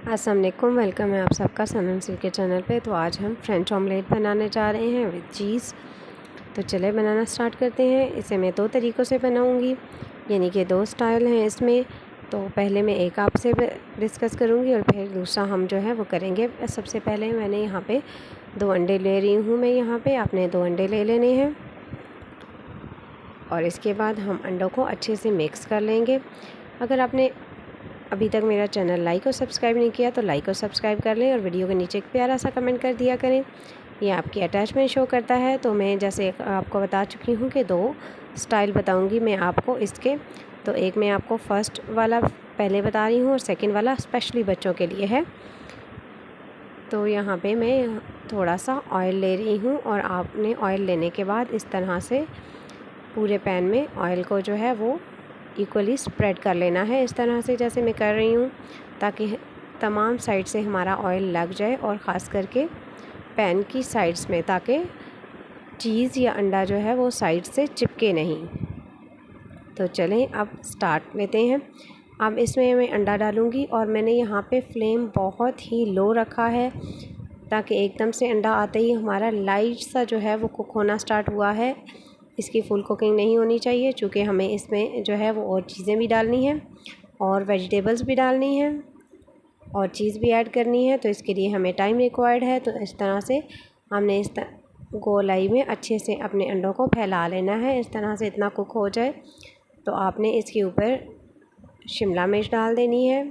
अस्सलाम वालेकुम, वेलकम है आप सबका सनम सी के चैनल पे। तो आज हम फ्रेंच ऑमलेट बनाने जा रहे हैं विद चीज़। तो चले बनाना स्टार्ट करते हैं। इसे मैं दो तरीक़ों से बनाऊंगी, यानी कि दो स्टाइल हैं इसमें। तो पहले मैं एक आपसे डिस्कस करूंगी और फिर दूसरा हम जो है वो करेंगे। सबसे पहले मैंने यहाँ पे 2 अंडे ले रही हूँ। मैं यहाँ पे आपने 2 अंडे ले लेने हैं और इसके बाद हम अंडों को अच्छे से मिक्स कर लेंगे। अगर आपने अभी तक मेरा चैनल लाइक और सब्सक्राइब नहीं किया तो लाइक और सब्सक्राइब कर लें और वीडियो के नीचे एक प्यारा सा कमेंट कर दिया करें। ये आपकी अटैचमेंट शो करता है। तो मैं जैसे आपको बता चुकी हूँ कि 2 स्टाइल बताऊँगी मैं आपको इसके। तो एक मैं आपको फ़र्स्ट वाला पहले बता रही हूँ और सेकंड वाला स्पेशली बच्चों के लिए है। तो यहाँ पे मैं थोड़ा सा ऑयल ले रही हूँ और आपने ऑयल लेने के बाद इस तरह से पूरे पैन में ऑयल को जो है वो इक्वली स्प्रेड कर लेना है, इस तरह से जैसे मैं कर रही हूँ, ताकि तमाम साइड से हमारा ऑयल लग जाए और ख़ास करके पैन की साइड्स में, ताकि चीज़ या अंडा जो है वो साइड से चिपके नहीं। तो चलें अब स्टार्ट लेते हैं। अब इसमें मैं अंडा डालूँगी और मैंने यहाँ पे फ्लेम बहुत ही लो रखा है, ताकि एकदम से अंडा आते ही हमारा लाइट सा जो है वो कुक होना स्टार्ट हुआ है। इसकी फुल कुकिंग नहीं होनी चाहिए, चूँकि हमें इसमें जो है वो और चीज़ें भी डालनी हैं और वेजिटेबल्स भी डालनी हैं और चीज़ भी ऐड करनी है। तो इसके लिए हमें टाइम रिक्वायर्ड है। तो इस तरह से हमने इस गोलाई में अच्छे से अपने अंडों को फैला लेना है। इस तरह से इतना कुक हो जाए तो आपने इसके ऊपर शिमला मिर्च डाल देनी है।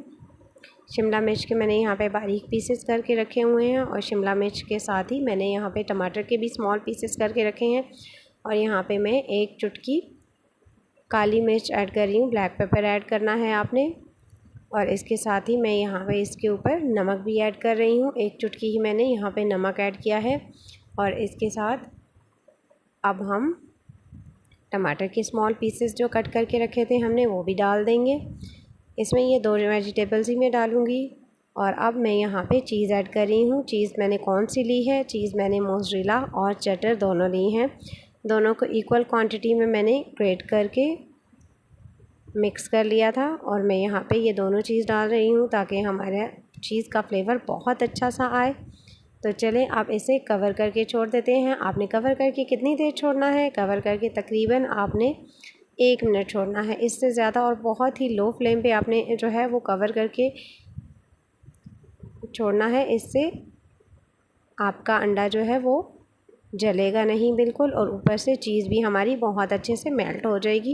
शिमला मिर्च के मैंने यहाँ पे बारीक पीसेस करके रखे हुए हैं और शिमला मिर्च के साथ ही मैंने यहाँ पे टमाटर के भी स्मॉल पीसेस करके रखे हैं। और यहाँ पे मैं 1 चुटकी काली मिर्च ऐड कर रही हूँ, ब्लैक पेपर ऐड करना है आपने। और इसके साथ ही मैं यहाँ पे इसके ऊपर नमक भी ऐड कर रही हूँ, 1 चुटकी ही मैंने यहाँ पे नमक ऐड किया है। और इसके साथ अब हम टमाटर के स्मॉल पीसेस जो कट करके रखे थे हमने, वो भी डाल देंगे। इसमें ये 2 वेजिटेबल्स ही मैं डालूँगी। और अब मैं यहाँ पे चीज़ ऐड कर रही हूँ। चीज़ मैंने कौन सी ली है? चीज़ मैंने मोज़रेला और चेडर दोनों ली हैं। दोनों को इक्वल क्वांटिटी में मैंने ग्रेट करके मिक्स कर लिया था और मैं यहाँ पे ये दोनों चीज़ डाल रही हूँ, ताकि हमारे चीज़ का फ्लेवर बहुत अच्छा सा आए। तो चलें आप इसे कवर करके छोड़ देते हैं। आपने कवर करके कितनी देर छोड़ना है? कवर करके तकरीबन आपने 1 मिनट छोड़ना है, इससे ज़्यादा। और बहुत ही लो फ्लेम पे आपने जो है वो कवर करके छोड़ना है, इससे आपका अंडा जो है वो जलेगा नहीं बिल्कुल, और ऊपर से चीज़ भी हमारी बहुत अच्छे से मेल्ट हो जाएगी।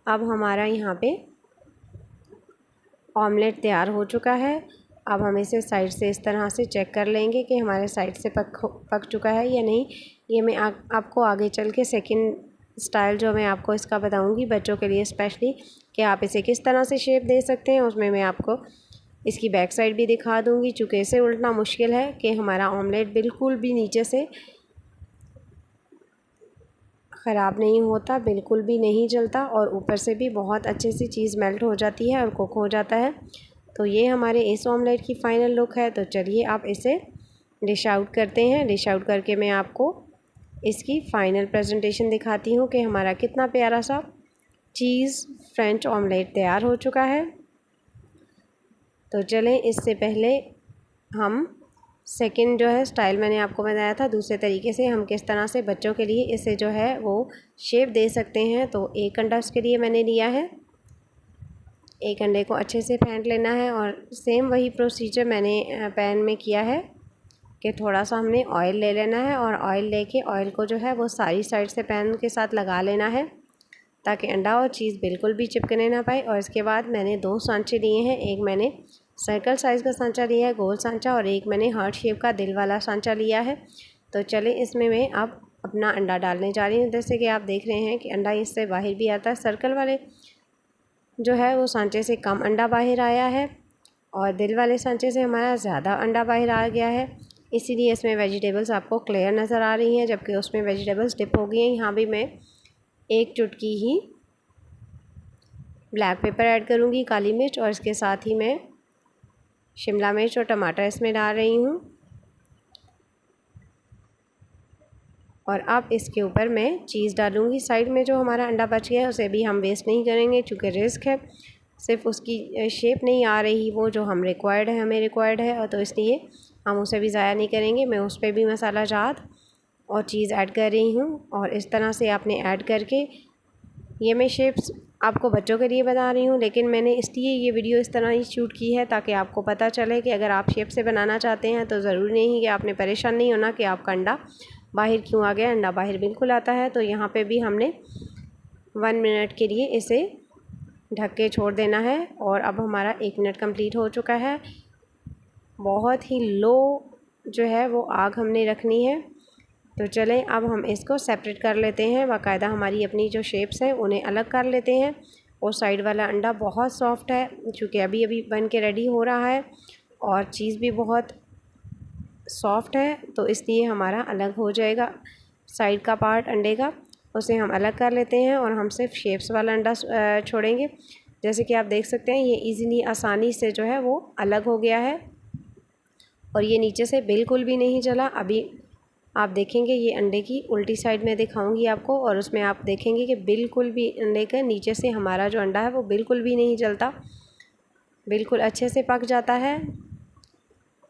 अब हमारा यहाँ पे ऑमलेट तैयार हो चुका है। अब हम इसे साइड से इस तरह से चेक कर लेंगे कि हमारे साइड से पक चुका है या नहीं। ये मैं आपको आगे चल के सेकंड स्टाइल जो मैं आपको इसका बताऊंगी बच्चों के लिए स्पेशली, कि आप इसे किस तरह से शेप दे सकते हैं, उसमें मैं आपको इसकी बैक साइड भी दिखा दूंगी। चूँकि इसे उल्टना मुश्किल है कि हमारा ऑमलेट बिल्कुल भी नीचे से ख़राब नहीं होता, बिल्कुल भी नहीं जलता, और ऊपर से भी बहुत अच्छे से चीज़ मेल्ट हो जाती है और कुक हो जाता है। तो ये हमारे इस ऑमलेट की फ़ाइनल लुक है। तो चलिए आप इसे डिश आउट करते हैं। डिश आउट करके मैं आपको इसकी फ़ाइनल प्रेजेंटेशन दिखाती हूँ कि हमारा कितना प्यारा सा चीज़ फ्रेंच ऑमलेट तैयार हो चुका है। तो चलें इससे पहले हम सेकंड जो है स्टाइल मैंने आपको बताया था, दूसरे तरीके से हम किस तरह से बच्चों के लिए इसे जो है वो शेप दे सकते हैं। तो 1 अंडा उसके लिए मैंने लिया है। 1 अंडे को अच्छे से फेंट लेना है और सेम वही प्रोसीजर मैंने पैन में किया है कि थोड़ा सा हमने ऑयल ले लेना है और ऑयल लेके ऑयल को जो है वो सारी साइड से पैन के साथ लगा लेना है, ताकि अंडा और चीज़ बिल्कुल भी चिपकने ना पाए। और इसके बाद मैंने 2 सांचे लिए हैं। एक मैंने सर्कल साइज़ का सांचा लिया है, गोल सांचा, और एक मैंने हार्ट शेप का दिल वाला सांचा लिया है। तो चलें इसमें मैं अब अपना अंडा डालने जा रही हूँ। जैसे कि आप देख रहे हैं कि अंडा इससे बाहर भी आता है। सर्कल वाले जो है वो सांचे से कम अंडा बाहर आया है और दिल वाले सांचे से हमारा ज़्यादा अंडा बाहर आ गया है। इसीलिए इसमें वेजिटेबल्स आपको क्लियर नज़र आ रही हैं, जबकि उसमें वेजिटेबल्स डिप हो गई हैं। यहाँ भी मैं 1 चुटकी ही ब्लैक पेपर ऐड करूँगी, काली मिर्च, और इसके साथ ही मैं शिमला मिर्च और टमाटर इसमें डाल रही हूँ। और अब इसके ऊपर मैं चीज़ डालूँगी। साइड में जो हमारा अंडा बच गया है उसे भी हम वेस्ट नहीं करेंगे, चूँकि रिस्क है। सिर्फ उसकी शेप नहीं आ रही वो जो हमें रिक्वायर्ड है, और तो इसलिए हम उसे भी ज़ाया नहीं करेंगे। मैं उस पर भी मसाला जात और चीज़ ऐड कर रही हूँ, और इस तरह से आपने ऐड करके, ये मैं शेप्स आपको बच्चों के लिए बता रही हूँ, लेकिन मैंने इसलिए ये वीडियो इस तरह ही शूट की है ताकि आपको पता चले कि अगर आप शेप से बनाना चाहते हैं तो ज़रूरी नहीं कि आपने परेशान नहीं होना कि आपका अंडा बाहर क्यों आ गया। अंडा बाहर बिल्कुल आता है। तो यहाँ पे भी हमने 1 मिनट के लिए इसे ढक के छोड़ देना है, और अब हमारा 1 मिनट कंप्लीट हो चुका है। बहुत ही लो जो है वो आग हमने रखनी है। तो चलें अब हम इसको सेपरेट कर लेते हैं, बाकायदा हमारी अपनी जो शेप्स हैं उन्हें अलग कर लेते हैं। और साइड वाला अंडा बहुत सॉफ्ट है, क्योंकि अभी अभी बन के रेडी हो रहा है, और चीज़ भी बहुत सॉफ्ट है, तो इसलिए हमारा अलग हो जाएगा। साइड का पार्ट अंडे का उसे हम अलग कर लेते हैं, और हम सिर्फ शेप्स वाला अंडा छोड़ेंगे। जैसे कि आप देख सकते हैं ये इजीली आसानी से जो है वो अलग हो गया है, और ये नीचे से बिल्कुल भी नहीं जला। अभी आप देखेंगे ये अंडे की उल्टी साइड में दिखाऊंगी आपको, और उसमें आप देखेंगे कि बिल्कुल भी अंडे के नीचे से हमारा जो अंडा है वो बिल्कुल भी नहीं जलता, बिल्कुल अच्छे से पक जाता है।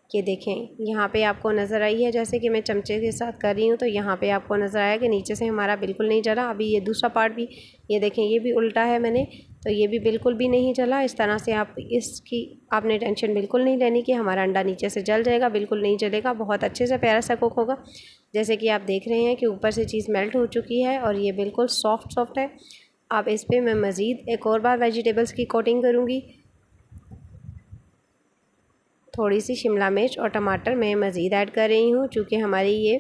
ये देखें यहाँ पे आपको नज़र आई है, जैसे कि मैं चमचे के साथ कर रही हूँ, तो यहाँ पे आपको नज़र आया कि नीचे से हमारा बिल्कुल नहीं जला। अभी ये दूसरा पार्ट भी ये देखें, ये भी उल्टा है मैंने, तो ये भी बिल्कुल भी नहीं जला। इस तरह से आपने टेंशन बिल्कुल नहीं लेनी कि हमारा अंडा नीचे से जल जाएगा, बिल्कुल नहीं जलेगा, बहुत अच्छे से प्यारा सा कुक होगा। जैसे कि आप देख रहे हैं कि ऊपर से चीज़ मेल्ट हो चुकी है, और ये बिल्कुल सॉफ्ट है। अब इस पर मैं मज़ीद एक और बार वेजिटेबल्स की कोटिंग करूँगी। थोड़ी सी शिमला मिर्च और टमाटर मैं मज़ीद ऐड कर रही हूँ, चूँकि हमारी ये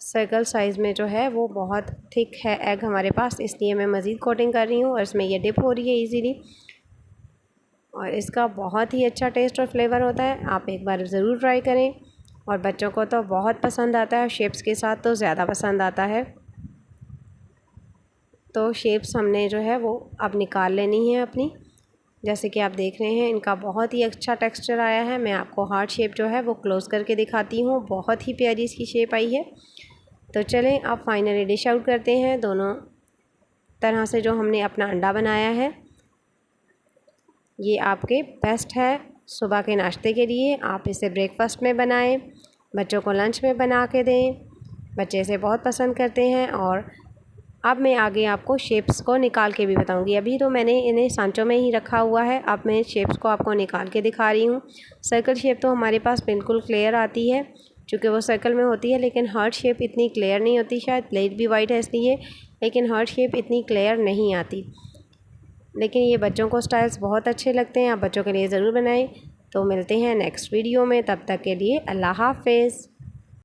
सर्कल साइज़ में जो है वो बहुत थिक है एग हमारे पास, इसलिए मैं मज़ीद कोटिंग कर रही हूँ, और इसमें ये डिप हो रही है इजीली, और इसका बहुत ही अच्छा टेस्ट और फ्लेवर होता है। आप एक बार ज़रूर ट्राई करें, और बच्चों को तो बहुत पसंद आता है, शेप्स के साथ तो ज़्यादा पसंद आता है। तो शेप्स हमने जो है वो अब निकाल लेनी है अपनी। जैसे कि आप देख रहे हैं इनका बहुत ही अच्छा टेक्सचर आया है। मैं आपको हार्ट शेप जो है वो क्लोज़ करके दिखाती हूँ, बहुत ही प्यारी इसकी शेप आई है। तो चलें अब फाइनली डिश आउट करते हैं। दोनों तरह से जो हमने अपना अंडा बनाया है ये आपके बेस्ट है सुबह के नाश्ते के लिए। आप इसे ब्रेकफास्ट में बनाएं, बच्चों को लंच में बना के दें, बच्चे इसे बहुत पसंद करते हैं। और अब मैं आगे आपको शेप्स को निकाल के भी बताऊंगी। अभी तो मैंने इन्हें सांचों में ही रखा हुआ है, अब मैं शेप्स को आपको निकाल के दिखा रही हूँ। सर्कल शेप तो हमारे पास बिल्कुल क्लियर आती है, चूँकि वो सर्कल में होती है, लेकिन हार्ट शेप इतनी क्लियर नहीं होती। शायद प्लेट भी वाइट है इसलिए, लेकिन हार्ट शेप इतनी क्लियर नहीं आती। लेकिन ये बच्चों को स्टाइल्स बहुत अच्छे लगते हैं, आप बच्चों के लिए ज़रूर बनाएं। तो मिलते हैं नेक्स्ट वीडियो में, तब तक के लिए अल्लाह हाफ़िज़।